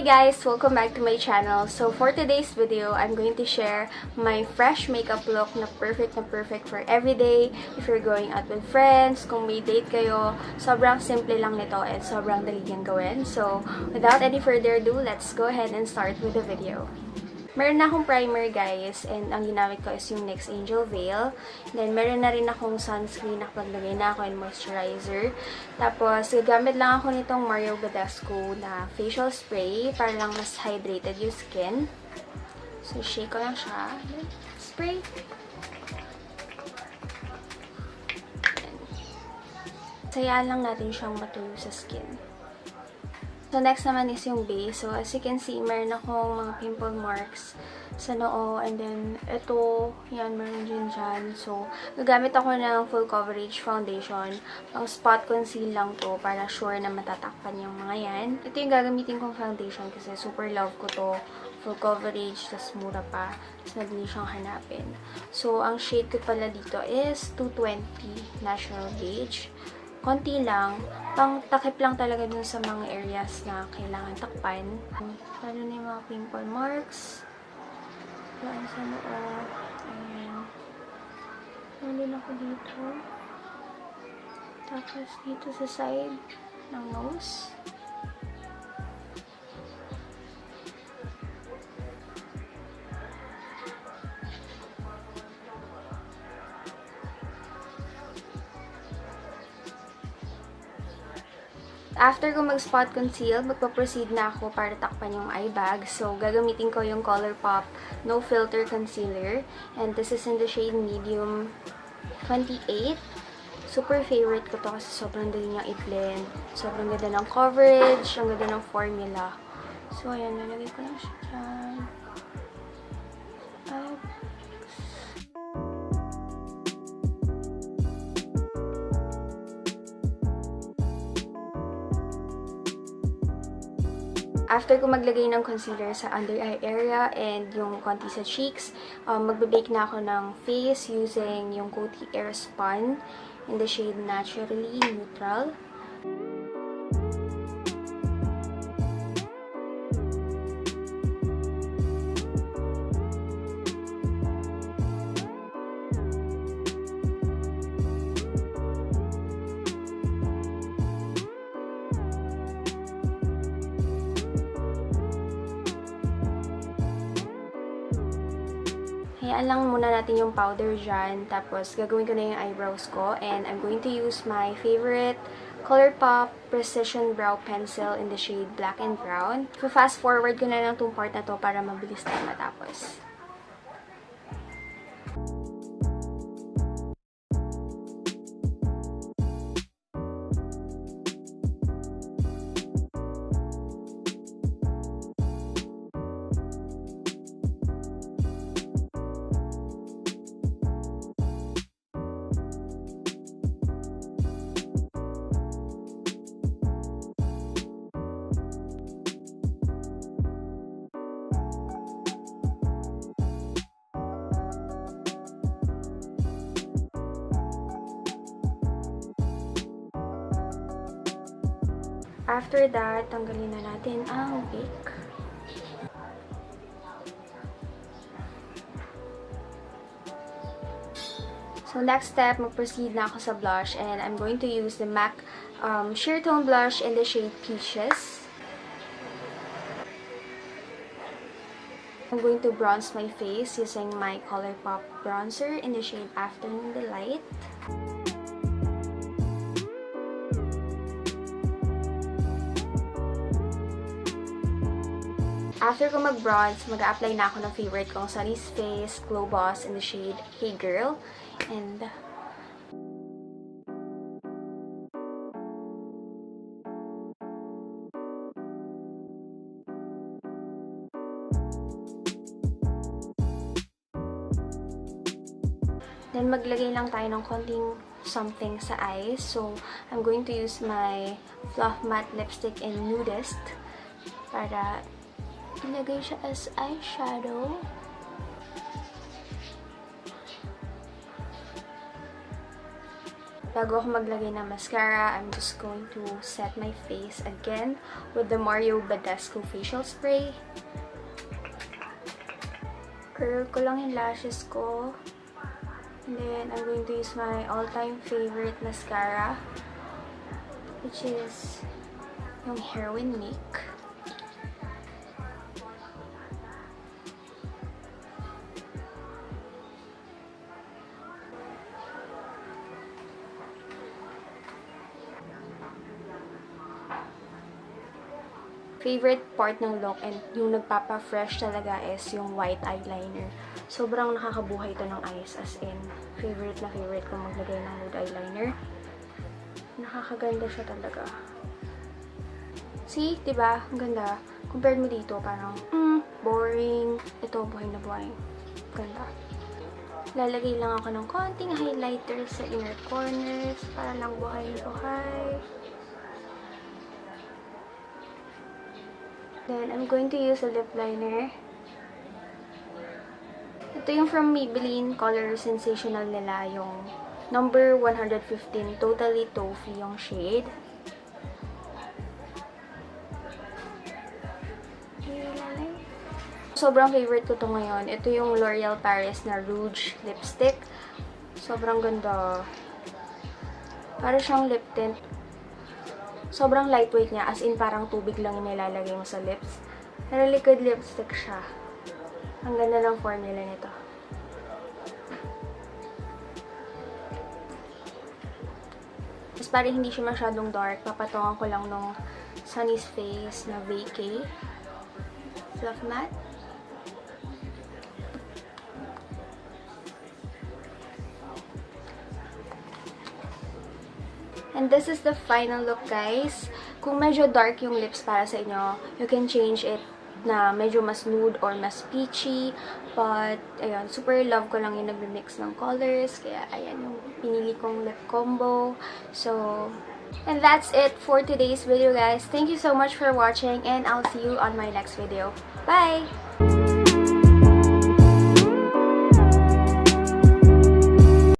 guys! Welcome back to my channel. So for today's video, I'm going to share my fresh makeup look na perfect for everyday. If you're going out with friends, kung may date kayo, sobrang simple lang nito and sobrang dali niyang gawin. So without any further ado, let's go ahead and start with the video. Meron na akong primer guys, and ang ginamit ko is yung NYX Angel Veil. Then meron na rin akong sunscreen, nakapaglagay na ako and moisturizer. Tapos gagamit lang ako nitong Badescu na facial spray para lang mas hydrated yung skin. So shake ko lang siya. Spray. Sayaan lang natin siyang matuyo sa skin. So, next naman is yung base. So, as you can see, meron akong mga pimple marks sa noo. And then, ito, yan, meron din dyan. So, gagamit ako ng full coverage foundation. Pang spot conceal lang to para sure na matatakpan yung mga yan. Ito yung gagamitin kong foundation kasi super love ko to. Full coverage, tas mura pa. Tas madali siyang hanapin. So, ang shade ko pala dito is 220 National Beige. Konti lang. Pang takip lang talaga dun sa mga areas na kailangan takpan. Paano na yung mga pimple marks? Doon sa noo. Ayan. Nandun ako dito. Tapos dito sa side ng nose. After ko mag-spot conceal, magpa-proceed na ako para takpan yung eye bag. So, gagamitin ko yung Colourpop No Filter Concealer. And this is in the shade Medium 28. Super favorite ko to kasi sobrang dali niyang i-blend. Sobrang ganda ng coverage, ang ganda ng formula. So, ayan, nalagay ko lang siya dyan. After ko maglagay ng concealer sa under eye area and yung konti sa cheeks, magbe-bake na ako ng face using yung Coty Airspun in the shade Naturally Neutral. Hayaan lang muna natin yung powder dyan. Tapos, gagawin ko na yung eyebrows ko. And I'm going to use my favorite Colourpop Precision Brow Pencil in the shade Black and Brown. So, fast forward ko na lang itong part na to para mabilis tayo matapos. After that, tanggalin na natin ang bake. So, next step, mag-proceed na ako sa blush. And I'm going to use the MAC Sheertone blush in the shade Peaches. I'm going to bronze my face using my Colourpop bronzer in the shade Afternoon Delight. After ko mag-bronze, mag-a-apply na ako ng favorite kong Sunnies Face Glow Boss in the shade Hey Girl. And then maglagay lang tayo ng konting something sa eyes. So, I'm going to use my Fluffmatte lipstick in Nudist para ilagay siya as eyeshadow. bago ako maglagay ng mascara, I'm just going to set my face again with the Badescu facial spray. Curl ko lang yung lashes ko. And then, I'm going to use my all-time favorite mascara, which is yung Heroine Make. Favorite part ng look and yung nagpapa-fresh talaga is yung white eyeliner. Sobrang nakakabuhay ito ng eyes, as in, favorite na favorite ko maglagay ng nude eyeliner. Nakakaganda siya talaga. See? Diba? Ang ganda. Compared mo dito, parang, boring. Ito, buhay na buhay. Ganda. Lalagay lang ako ng konting highlighter sa inner corners para lang buhay na buhay. Then, I'm going to use a lip liner. Ito yung from Maybelline color Sensational nila, yung number 115, totally Toffee yung shade. Sobrang favorite ko to ngayon. Ito yung Loreal Paris na Rouge lipstick. Sobrang ganda. Para siyang lip tint. Sobrang lightweight niya, as in parang tubig lang yung nilalagay mo sa lips. Pero liquid lipstick siya. Ang ganda ng formula nito. Tapos parang hindi siya masyadong dark, papatungan ko lang nung Sunnies face na Vacay. Fluffmatte. And this is the final look, guys. Kung medyo dark yung lips para sa inyo, you can change it na medyo mas nude or mas peachy. But, ayun, super love ko lang yung nagmi-mix ng colors. Kaya, ayan yung pinili kong lip combo. So, and that's it for today's video, guys. Thank you so much for watching and I'll see you on my next video. Bye!